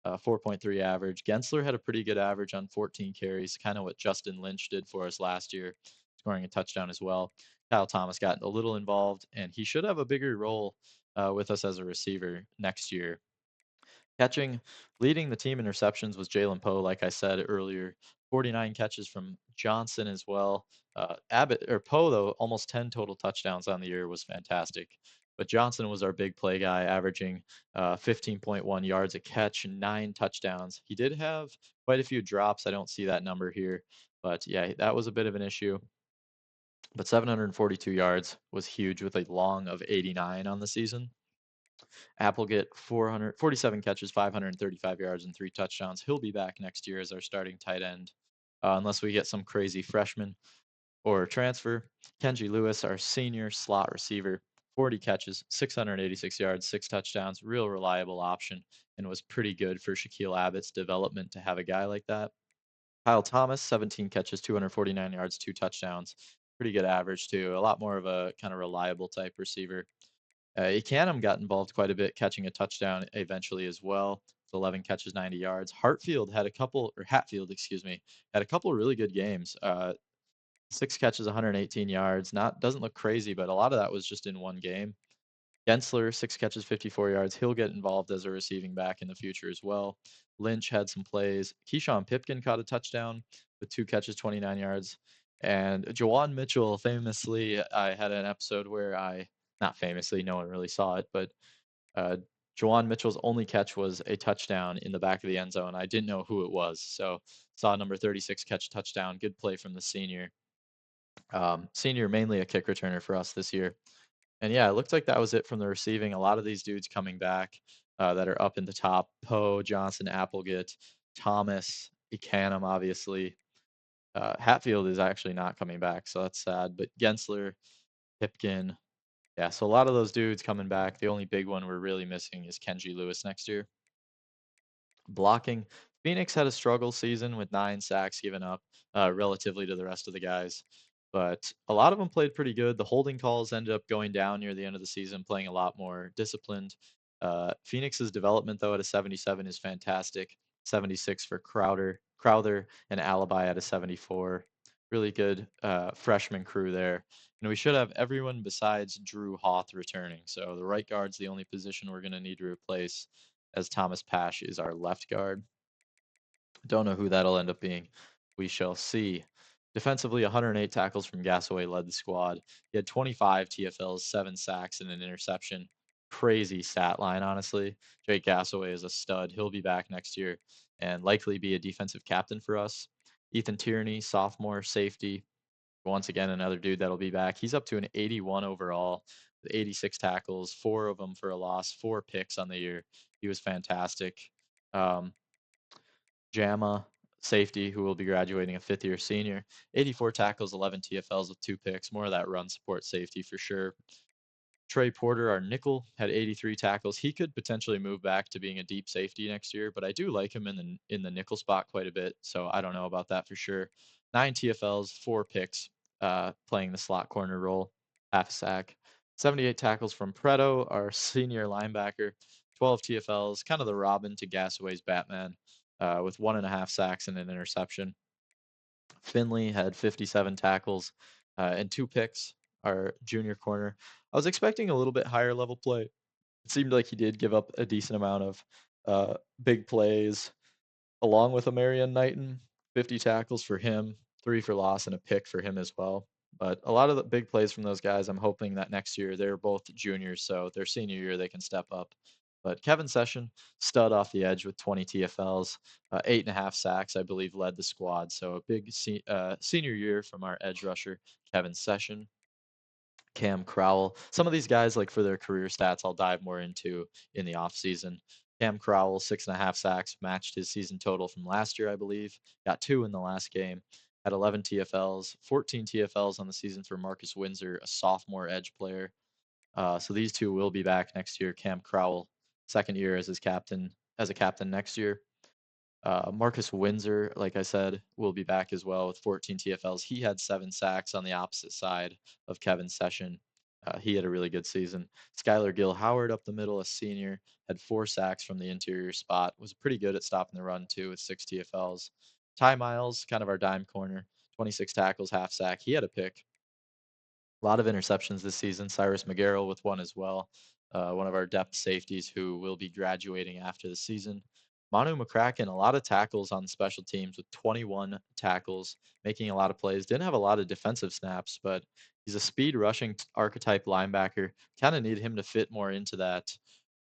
4.3 average. Gensler had a pretty good average on 14 carries, kind of what Justin Lynch did for us last year, scoring a touchdown as well. Kyle Thomas got a little involved, and he should have a bigger role with us as a receiver next year. Catching, leading the team in receptions was Jalen Poe, like I said earlier. 49 catches from Johnson as well. Abbott or Poe, though, almost 10 total touchdowns on the year was fantastic. But Johnson was our big play guy, averaging 15.1 yards a catch and 9 touchdowns. He did have quite a few drops. I don't see that number here, but yeah, that was a bit of an issue. But 742 yards was huge with a long of 89 on the season. Applegate 447 catches, 535 yards, and 3 touchdowns. He'll be back next year as our starting tight end, unless we get some crazy freshman or transfer. Kenji Lewis, our senior slot receiver, 40 catches, 686 yards, 6 touchdowns. Real reliable option, and was pretty good for Shaquille Abbott's development to have a guy like that. Kyle Thomas, 17 catches, 249 yards, 2 touchdowns. Pretty good average too. A lot more of a kind of reliable type receiver. Ekanum got involved quite a bit, catching a touchdown eventually as well. 11 catches, 90 yards. Hatfield, excuse me, had a couple really good games. 6 catches, 118 yards. Doesn't look crazy, but a lot of that was just in one game. Gensler, 6 catches, 54 yards. He'll get involved as a receiving back in the future as well. Lynch had some plays. Keyshawn Pipkin caught a touchdown with 2 catches, 29 yards. And Jawan Mitchell, famously, I had an episode where not famously, no one really saw it, but uh, Jawan Mitchell's only catch was a touchdown in the back of the end zone. I didn't know who it was. So saw number 36 catch touchdown. Good play from the senior. Senior, mainly a kick returner for us this year. And yeah, it looked like that was it from the receiving. A lot of these dudes coming back that are up in the top. Poe, Johnson, Applegate, Thomas, Ekanum, obviously. Hatfield is actually not coming back, so that's sad. But Gensler, Pipkin, yeah, so a lot of those dudes coming back. The only big one we're really missing is Kenji Lewis next year. Blocking. Phoenix had a struggle season with 9 sacks given up, relatively to the rest of the guys. But a lot of them played pretty good. The holding calls ended up going down near the end of the season, playing a lot more disciplined. Phoenix's development, though, at a 77 is fantastic. 76 for Crowther, and Alibi at a 74. Really good freshman crew there. And we should have everyone besides Drew Hoth returning. So the right guard's the only position we're going to need to replace, as Thomas Pash is our left guard. Don't know who that'll end up being. We shall see. Defensively, 108 tackles from Gasaway led the squad. He had 25 TFLs, 7 sacks, and an interception. Crazy stat line, honestly. Jake Gasaway is a stud. He'll be back next year and likely be a defensive captain for us. Ethan Tierney, sophomore safety. Once again, another dude that'll be back. He's up to an 81 overall, with 86 tackles, 4 of them for a loss, 4 picks on the year. He was fantastic. Um, Jama, safety, who will be graduating a 5th-year senior, 84 tackles, 11 TFLs with 2 picks. More of that run support safety for sure. Trey Porter, our nickel, had 83 tackles. He could potentially move back to being a deep safety next year, but I do like him in the nickel spot quite a bit, so I don't know about that for sure. 9 TFLs, 4 picks, playing the slot corner role, half a sack. 78 tackles from Preto, our senior linebacker. 12 TFLs, kind of the Robin to Gasaway's Batman, with 1.5 sacks and an interception. Finley had 57 tackles and 2 picks, our junior corner. I was expecting a little bit higher level play. It seemed like he did give up a decent amount of big plays, along with a Marion Knighton. 50 tackles for him, 3 for loss, and a pick for him as well. But a lot of the big plays from those guys, I'm hoping that next year they're both juniors, so their senior year they can step up. But Kevin Session, stud off the edge with 20 TFLs, 8.5 sacks, I believe, led the squad. So a big senior year from our edge rusher, Kevin Session. Cam Crowell. Some of these guys, like for their career stats, I'll dive more into in the offseason. Cam Crowell, 6.5 sacks, matched his season total from last year, I believe. Got 2 in the last game. Had 11 TFLs, 14 TFLs on the season for Marcus Windsor, a sophomore edge player. So these two will be back next year. Cam Crowell, second year as a captain next year. Marcus Windsor, like I said, will be back as well with 14 TFLs. He had 7 sacks on the opposite side of Kevin Session. He had a really good season. Skylar Gill Howard up the middle, a senior, had 4 sacks from the interior spot. Was pretty good at stopping the run too, with 6 TFLs. Ty Miles, kind of our dime corner, 26 tackles, half sack. He had a pick. A lot of interceptions this season. Cyrus McGarrell with one as well. One of our depth safeties who will be graduating after the season. Manu McCracken, a lot of tackles on special teams with 21 tackles, making a lot of plays. Didn't have a lot of defensive snaps, but he's a speed rushing archetype linebacker. Kind of need him to fit more into that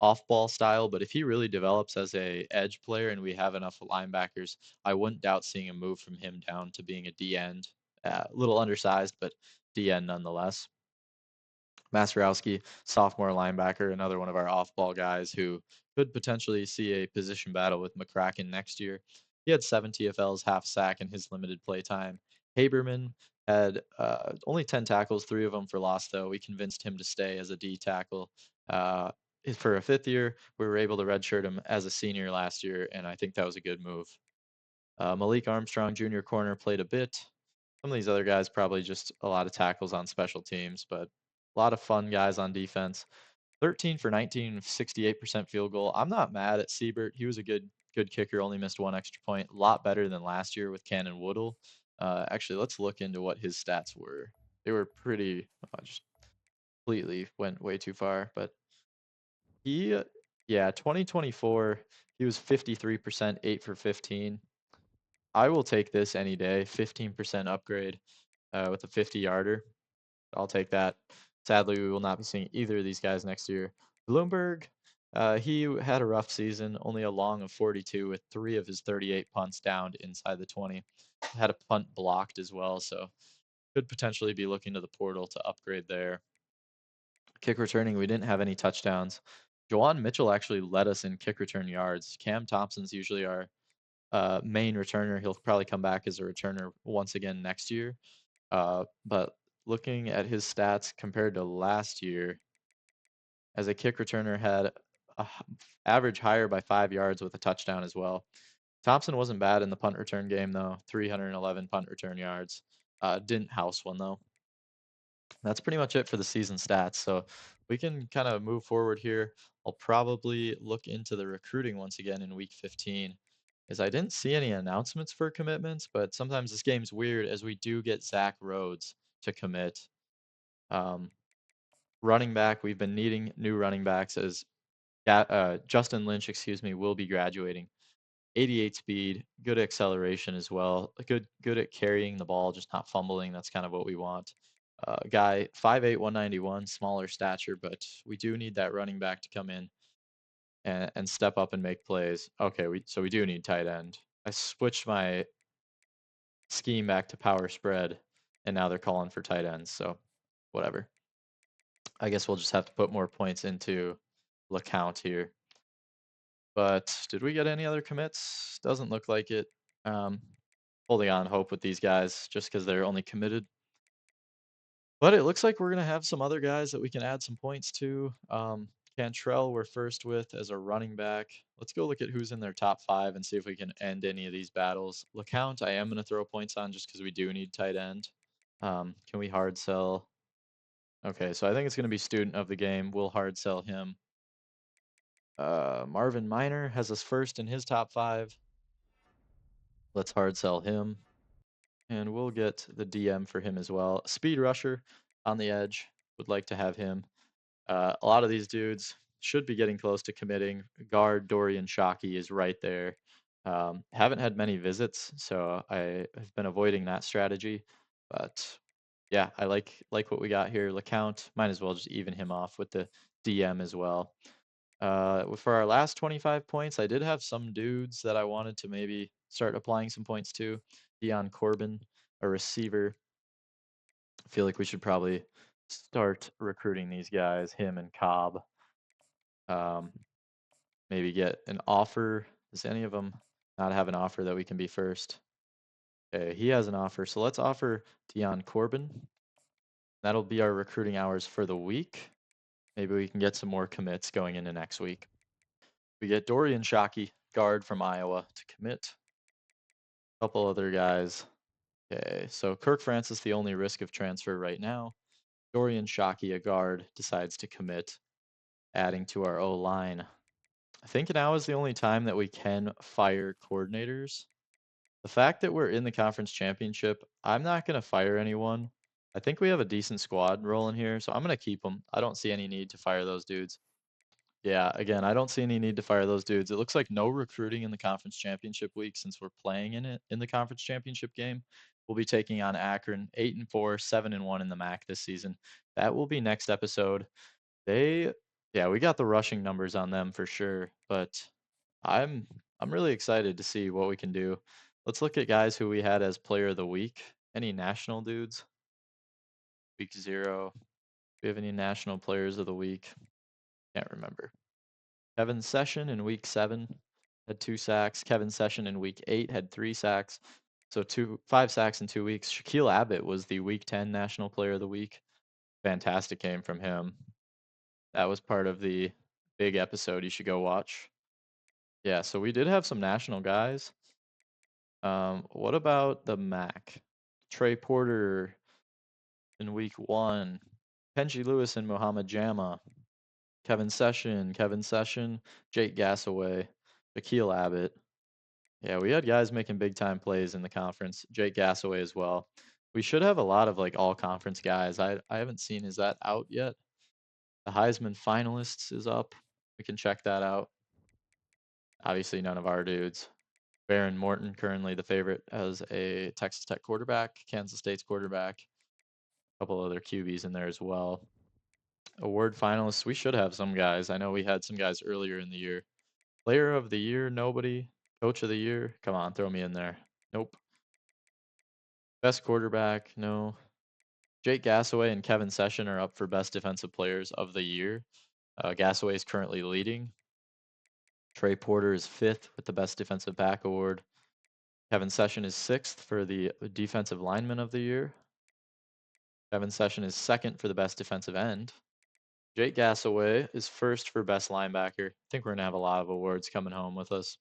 off-ball style, but if he really develops as a edge player and we have enough linebackers, I wouldn't doubt seeing a move from him down to being a D end. A little undersized, but DN nonetheless. Masterowski, sophomore linebacker, another one of our off-ball guys who could potentially see a position battle with McCracken next year. He had 7 TFLs, half sack in his limited play time. Haberman had only 10 tackles, 3 of them for loss, though. We convinced him to stay as a D tackle. For a 5th year, we were able to redshirt him as a senior last year, and I think that was a good move. Malik Armstrong, junior corner, played a bit. Some of these other guys probably just a lot of tackles on special teams, but a lot of fun guys on defense. 13 for 19, 68% field goal. I'm not mad at Siebert. He was a good kicker, only missed 1 extra point. A lot better than last year with Cannon Woodle. Actually, let's look into what his stats were. They were pretty, just completely went way too far, but he, yeah, 2024, he was 53%, 8 for 15. I will take this any day. 15% upgrade with a 50-yarder. I'll take that. Sadly, we will not be seeing either of these guys next year. Bloomberg, he had a rough season, only a long of 42 with 3 of his 38 punts downed inside the 20. Had a punt blocked as well, so could potentially be looking to the portal to upgrade there. Kick returning, we didn't have any touchdowns. Jawan Mitchell actually led us in kick return yards. Cam Thompson's usually our main returner. He'll probably come back as a returner once again next year. But looking at his stats compared to last year, as a kick returner, had a average higher by 5 yards with a touchdown as well. Thompson wasn't bad in the punt return game though, 311 punt return yards. Didn't house one though. That's pretty much it for the season stats. So we can kind of move forward here. I'll probably look into the recruiting once again in week 15, as I didn't see any announcements for commitments, but sometimes this game's weird as we do get Zach Rhodes to commit. Running back, we've been needing new running backs as Justin Lynch, will be graduating. 88 speed, good acceleration as well. Good at carrying the ball, just not fumbling. That's kind of what we want. Guy 5'8", 191, smaller stature, but we do need that running back to come in and step up and make plays. Okay, so we do need tight end. I switched my scheme back to power spread, and now they're calling for tight ends. So whatever. I guess we'll just have to put more points into LeCount here. But did we get any other commits? Doesn't look like it. Holding on hope with these guys just because they're only committed. But it looks like we're going to have some other guys that we can add some points to. Cantrell we're first with as a running back. Let's go look at who's in their top 5 and see if we can end any of these battles. LeCount I am going to throw points on just because we do need tight end. Can we hard sell? Okay, so I think it's going to be student of the game. We'll hard sell him. Marvin Miner has us first in his top 5. Let's hard sell him. And we'll get the DM for him as well. Speed rusher on the edge. Would like to have him. A lot of these dudes should be getting close to committing. Guard Dorian Shockey is right there. Haven't had many visits, so I have been avoiding that strategy. But yeah, I like what we got here. LeCount, might as well just even him off with the DM as well. For our last 25 points, I did have some dudes that I wanted to maybe start applying some points to. Dion Corbin, a receiver. I feel like we should probably start recruiting these guys, him and Cobb. Maybe get an offer. Does any of them not have an offer that we can be first? Okay, he has an offer. So let's offer Dion Corbin. That'll be our recruiting hours for the week. Maybe we can get some more commits going into next week. We get Dorian Shockey, guard from Iowa, to commit. A couple other guys. Okay, so Kirk Francis, the only risk of transfer right now. Dorian Shockey, a guard, decides to commit, adding to our O line. I think now is the only time that we can fire coordinators. The fact that we're in the conference championship, I'm not going to fire anyone. I think we have a decent squad rolling here, so I'm going to keep them. I don't see any need to fire those dudes. Yeah, again, I don't see any need to fire those dudes. It looks like no recruiting in the conference championship week since we're playing in it in the conference championship game. We'll be taking on Akron, 8-4, 7-1 in the MAC this season. That will be next episode. They, yeah, we got the rushing numbers on them for sure, but I'm I'm really excited to see what we can do. Let's look at guys who we had as player of the week. Any national dudes? Week 0. Do we have any national players of the week? Can't remember. Kevin Session in week 7 had 2 sacks. Kevin Session in week 8 had 3 sacks. So 5 sacks in 2 weeks. Shaquille Abbott was the week 10 national player of the week. Fantastic game from him. That was part of the big episode you should go watch. Yeah, so we did have some national guys. What about the MAC? Trey Porter in week 1. Kenji Lewis and Muhammad Jama. Kevin Session, Jake Gassaway, Shaquille Abbott. Yeah, we had guys making big time plays in the conference. Jake Gassaway as well. We should have a lot of like all conference guys. I haven't seen, is that out yet? The Heisman finalists is up. We can check that out. Obviously, none of our dudes. Baron Morton, currently the favorite as a Texas Tech quarterback, Kansas State's quarterback, a couple other QBs in there as well. Award finalists, we should have some guys. I know we had some guys earlier in the year. Player of the year, nobody. Coach of the year, come on, throw me in there. Nope. Best quarterback, no. Jake Gassaway and Kevin Session are up for best defensive players of the year. Gassaway is currently leading. Trey Porter is 5th with the best defensive back award. Kevin Session is 6th for the defensive lineman of the year. Kevin Session is 2nd for the best defensive end. Jake Gassaway is 1st for best linebacker. I think we're gonna have a lot of awards coming home with us.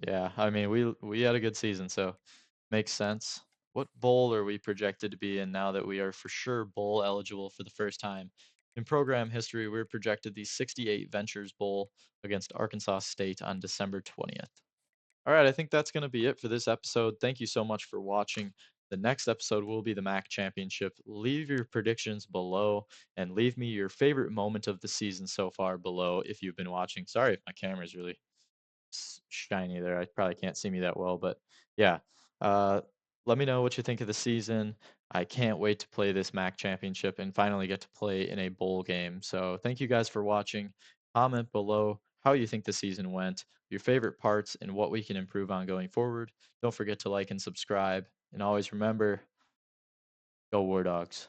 Yeah, I mean we had a good season, so makes sense. What bowl are we projected to be in now that we are for sure bowl eligible for the first time? In program history, we're projected the 68 Ventures Bowl against Arkansas State on December 20th. All right, I think that's going to be it for this episode. Thank you so much for watching. The next episode will be the MAC Championship. Leave your predictions below and leave me your favorite moment of the season so far below if you've been watching. Sorry if my camera's really shiny there. I probably can't see me that well, but yeah. Uh, Let me know what you think of the season. I can't wait to play this MAC championship and finally get to play in a bowl game. So thank you guys for watching. Comment below how you think the season went, your favorite parts, and what we can improve on going forward. Don't forget to like and subscribe. And always remember, go War Dogs.